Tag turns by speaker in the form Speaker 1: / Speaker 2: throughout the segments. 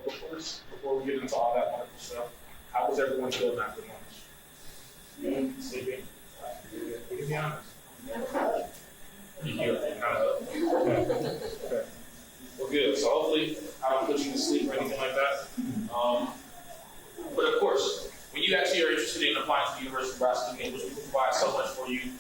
Speaker 1: of course, before we get into all that wonderful stuff, how was everyone feeling after lunch? Sleeping? We can be honest. You kind of okay. Well, good. So hopefully I don't put you to sleep or anything like that. But of course, when you actually are interested in applying to the University of Nebraska-Lincoln, which we provide so much for you,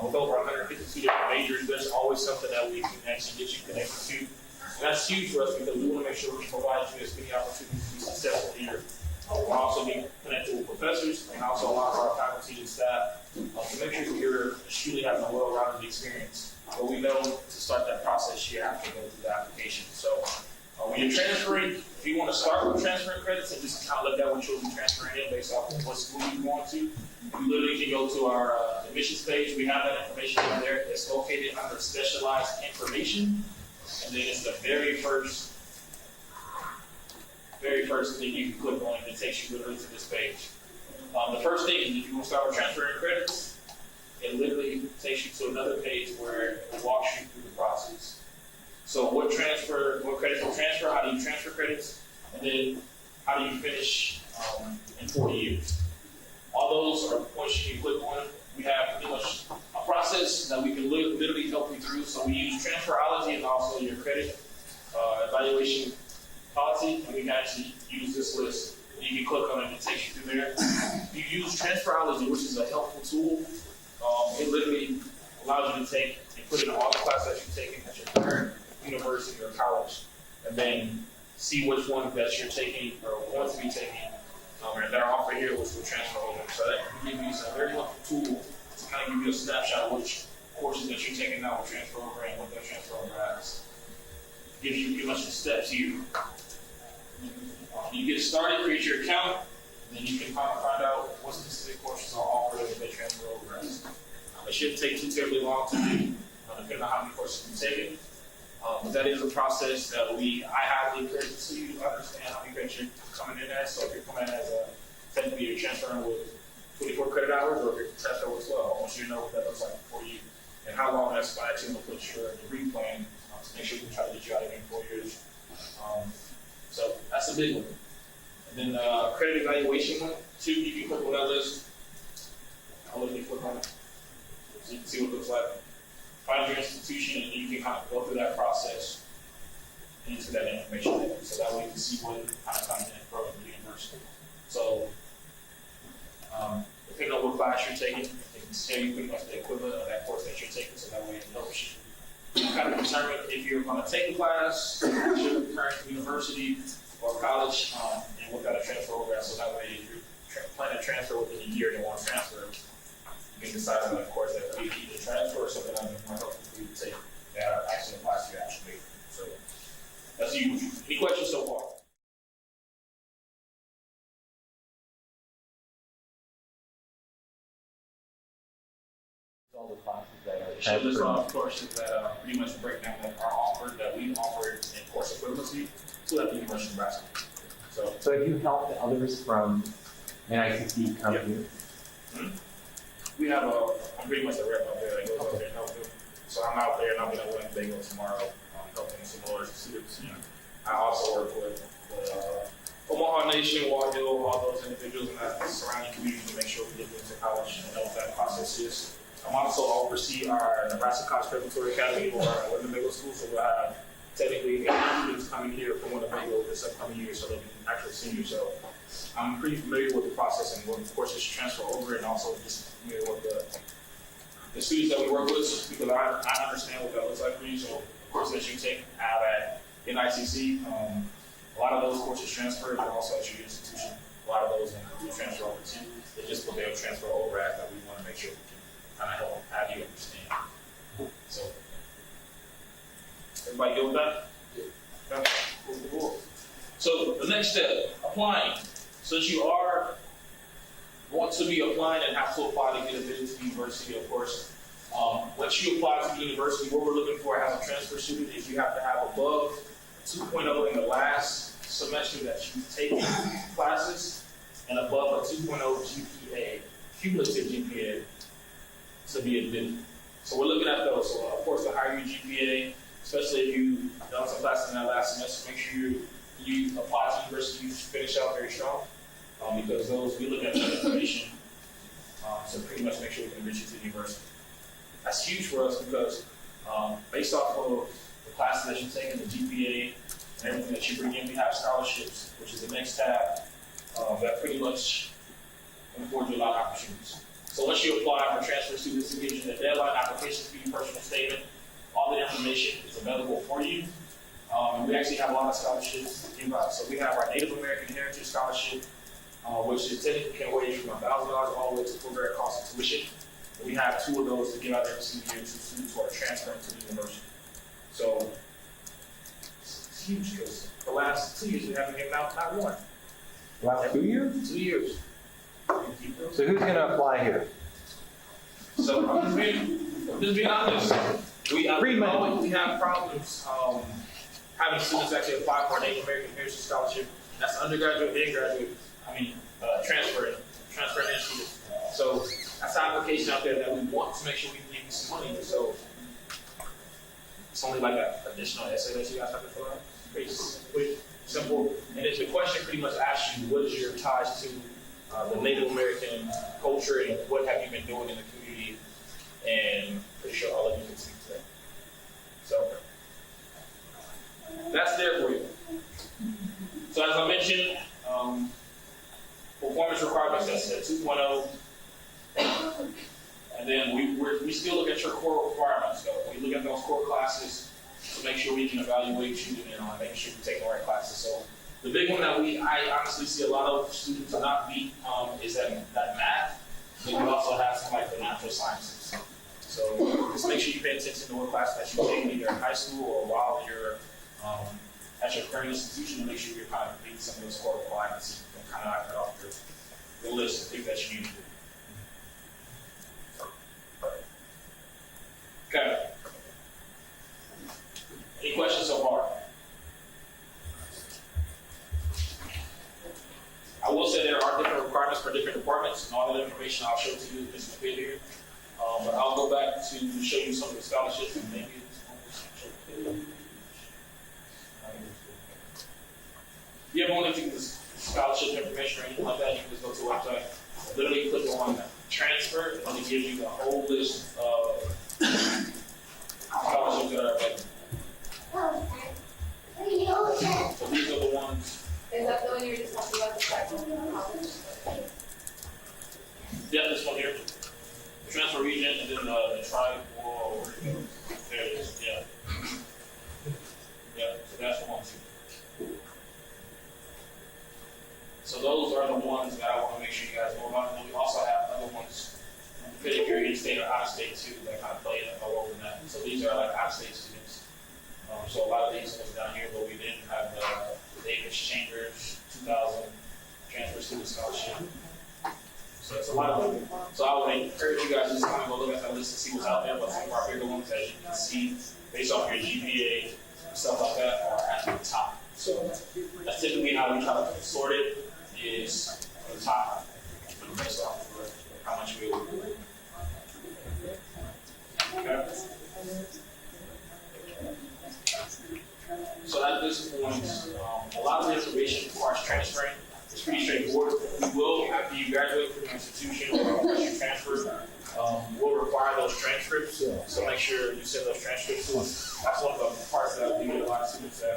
Speaker 1: with over 152 different majors, there's always something that we can actually get you connected to. And that's huge for us because we want to make sure we can provide you as many opportunities to be successful here. We'll also be connected with professors and also a lot of our faculty and staff to make sure that you're truly having a well-rounded experience. But we know to start that process, you have to go through the application. So when you're transferring, if you want to start with transferring credits and just kind of look at what you'll be transferring in based off of what school you want to, you literally can go to our admissions page. We have that information on there. It's located under specialized information. And then it's the very first thing you can click on, and it takes you literally to this page. The first thing is if you want to start with transferring credits, it literally takes you to another page where it walks you through the process. So what credits will transfer, how do you transfer credits, and then how do you finish in 4 years. All those are points you can click on. We have pretty much a process that we can literally help you through. So we use transferology and also your credit evaluation policy, and we can actually use this list. You can click on it and it takes you through there. You use transferology, which is a helpful tool. It literally allows you to take and put in all the classes that you're taking at your current university or college, and then see which ones that you're taking or want to be taking that are offered here, which will transfer over. So that can give you a very helpful tool to kind of give you a snapshot of which courses that you're taking now will transfer over and what they'll transfer over as. Gives you pretty much the steps here. You get started, create your account, and then you can find out what specific courses are offered and they transfer over as. It shouldn't take too terribly long to do, depending on how many courses you're taking. But that is a process that I highly encourage you to understand how many credits you're coming in as. So if you're coming in as technically you're transferring with 24 credit hours, or if you're transferring with 12, I want you to know what that looks like for you and how long that's actually going to put your degree plan to make sure we can try to get you out of here in 4 years. So that's a big one. And then credit evaluation one, too, you can click on that list. I'll let you click on it so you can see what it looks like. Find your institution, and you can kind of go through that process and enter that information there. So that way you can see what kind of content from the university. So depending on what class you're taking, it can tell you pretty much the equivalent of that course that you're taking, so that way it helps you kind of determine if you're going to take a class at your current university or college, and what kind of transfer over. So that way if you're planning to transfer within a year and you want to transfer, you can decide on a course that you either transfer or something that more helpful for you to take that actually applies to your actual major. So that's huge. Any questions so far?
Speaker 2: All the classes that are
Speaker 1: So there's a lot of courses that pretty much break down that are offered, that we offer in course equivalency to at the University of Nebraska.
Speaker 2: So have you helped others from MATC come here?
Speaker 1: We have I'm pretty much a rep out there that goes out there and helps them. So I'm out there and I'll be at Winnebago tomorrow helping some more students. I also work with Omaha Nation, Wall Hill, all those individuals in that surrounding community to make sure we get them to college and know what that process is. I'm also oversee our Nebraska College Preparatory Academy or our Winnebago School, so we'll have technically 8 students coming here from Winnebago this upcoming year, so they'll be actual seniors. So I'm pretty familiar with the process and what courses transfer over, and also just familiar with the students that we work with, because I understand what that looks like for you. So the courses that you take out at MATC, a lot of those courses transfer, but also at your institution, a lot of those will transfer over too. They just what they'll transfer over at that we want to make sure we can kind of help have you understand. So everybody good with that? Yeah. Okay. Cool. So the next step, applying. Since you want to be applying and have to apply to get admitted to the university, of course, once you apply to the university, what we're looking for as a transfer student is you have to have above 2.0 in the last semester that you've taken classes and above a 2.0 GPA, cumulative GPA, to be admitted. So we're looking at those. So of course, the higher your GPA, especially if you've done some classes in that last semester, make sure you you apply to university, you finish out very strong, because we look at that information to pretty much make sure we can admit you to the university. That's huge for us because based off of the classes that you take and the GPA and everything that you bring in, we have scholarships, which is the next tab that pretty much affords you a lot of opportunities. So once you apply for transfer students, it gives you the deadline application for your personal statement. All the information is available for you. We actually have a lot of scholarships to give out. So we have our Native American Heritage Scholarship, which is technically can range from $1,000 all the way to full grade cost of tuition. And we have 2 of those to give out every single year to students who are transferring to the university. So it's huge because the last 2 years we haven't given out not one.
Speaker 2: Last 2 years?
Speaker 1: 2 years.
Speaker 2: So who's going to apply here?
Speaker 1: So I'm just being honest. We have problems having students actually apply for a Native American Heritage Scholarship. That's undergraduate and graduate. Transferring students. So that's an application out there that we want to make sure we can give you some money. So it's only like an additional essay that you guys have to fill out. Pretty quick, simple. And then the question pretty much asks you, what is your ties to the Native American culture and what have you been doing in the community? And pretty sure all of you can speak to that. So that's there for you. So as I mentioned, performance requirements, that's at 2.0. And then we still look at your core requirements, though. We look at those core classes to make sure we can evaluate you and make sure you take the right classes. So the big one that I honestly see a lot of students not meet is that math. Then we also have some like the natural sciences. So just make sure you pay attention to what class that you take either in high school or while you're at your current institution to make sure you're kind of meeting some of those core requirements and kind of knock it off your list of things that you need to do. Okay. Any questions so far? I will say there are different requirements for different departments, and all that information I'll show to you in this video. But I'll go back to show you some of the scholarships and maybe if you ever want to get this scholarship information or anything like that, you can just go to the website, literally click on transfer, and it gives you the whole list of scholarships that are available. So these are the ones.
Speaker 3: Is that the one you were just talking about, the college?
Speaker 1: Yeah, this one here. The transfer region, and then the tribe. Whoa, there it is. Yeah. Yeah, so that's the ones. So those are the ones that I want to make sure you guys know about. And then we also have other ones, depending if you're in-state or out-of-state too, that kind of play a role in that. So these are like out-of-state students. So a lot of these ones down here, but we didn't have the Davis Chambers 2000 Transfer Student Scholarship. So it's a lot of them. So I would encourage you guys to just kind of go look at that list and see what's out there. But some of our bigger ones, as you can see, based off your GPA and stuff like that, are at the top. So that's typically how we try to sort it, is on the top, based off of how much we will. Okay. So at this point, a lot of the information requires transferring. It's pretty straightforward. We will, after you graduate from the institution or after you transfer, we'll require those transcripts. So make sure you send those transcripts to us. That's one of the parts that we get a lot of students that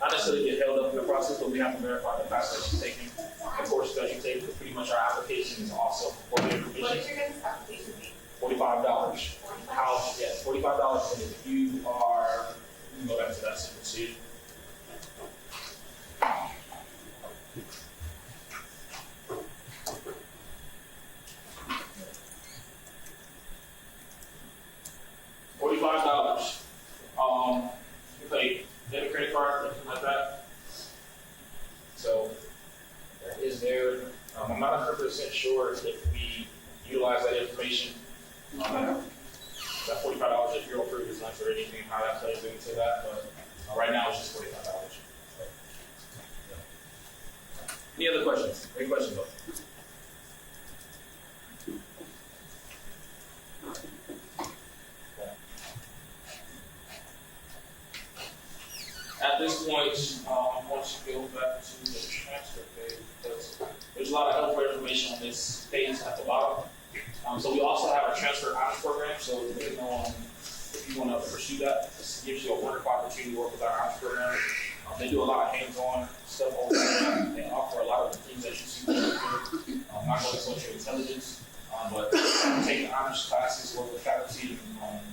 Speaker 1: not necessarily get held up in the process, but we have to verify the class that you're taking, the courses that you take, because pretty much our application is also for the information.
Speaker 3: What is your guys' application fee?
Speaker 1: $45. How? Yes, $45. And if you are, you can go back to that so you can see it. $45. You pay debit, credit card, anything like that. So that is there. I'm not 100% sure if we utilize that information. That $45 if you're approved is lunch or anything, how that plays into that, but right now it's just $45. Any other questions? Any questions though? At this point, once you go back to the transfer page, because there's a lot of helpful information on this page at the bottom. So we also have a transfer honors program, so depending on if you want to pursue that, this gives you a wonderful opportunity to work with our honors program. They do a lot of hands-on stuff over there. They offer a lot of the things that you see over here. Not only social intelligence, but take honors classes, work with faculty,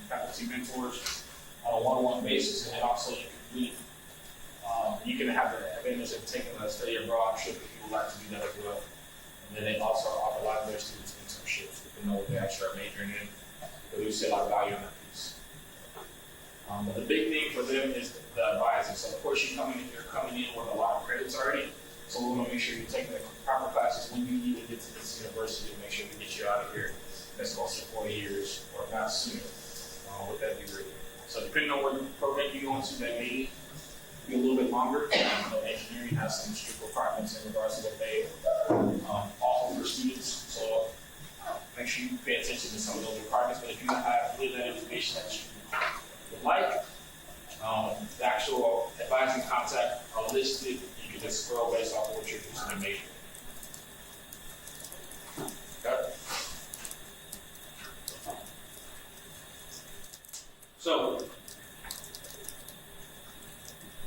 Speaker 1: faculty mentors on a one-on-one basis, and then also you can have the advantage of taking a study abroad trip if you would like to do that as well. And then they also offer a lot of their students internships, depending on what they actually are majoring in, because we see a lot of value in that piece. But the big thing for them is the advising. So of course you're coming in with a lot of credits already. So we want to make sure you're taking the proper classes when you even get to this university to make sure we get you out of here. That's close to 4 years or not sooner with that degree. So depending on what program you go into, that may be a little bit longer. Engineering has some strict requirements in regards to what they offer for students. So make sure you pay attention to some of those requirements. But if you have any of that information that you would like, the actual advising contact are listed. You can just scroll based off of what you're interested in making. Okay. So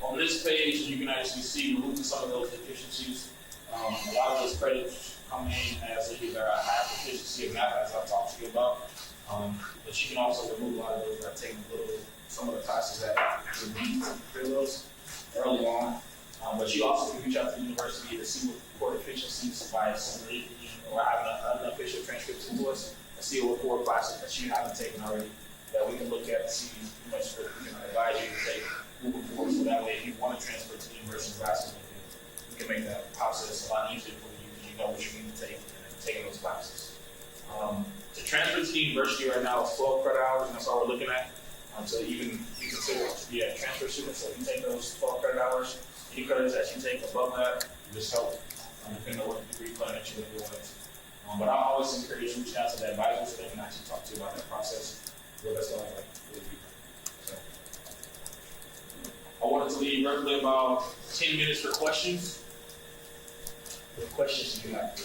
Speaker 1: on this page, you can actually see removing some of those deficiencies. A lot of those credits come in as either a high proficiency in math, as I've talked to you about, but you can also remove a lot of those by taking some of the classes that you need to fill those early on. But you also can reach out to the university to see what core deficiencies by submitting or having an unofficial transcript to us and see what core classes that you haven't taken already that we can look at and see how much we can advise you to take moving forward. So that way, if you want to transfer to the University of Nebraska, we can make that process a lot easier for you because you know what you need to take and taking those classes. To transfer to the university right now is 12 credit hours, and that's all we're looking at. So even be considered to be a transfer student. So if you take those 12 credit hours, any credits that you take above that, just help depending on what degree plan that you're going to do. But I always encourage you to reach out to the advisors so they can actually talk to you about that process. That's all I like to do. So I wanted to leave roughly about 10 minutes for questions. What questions do you have?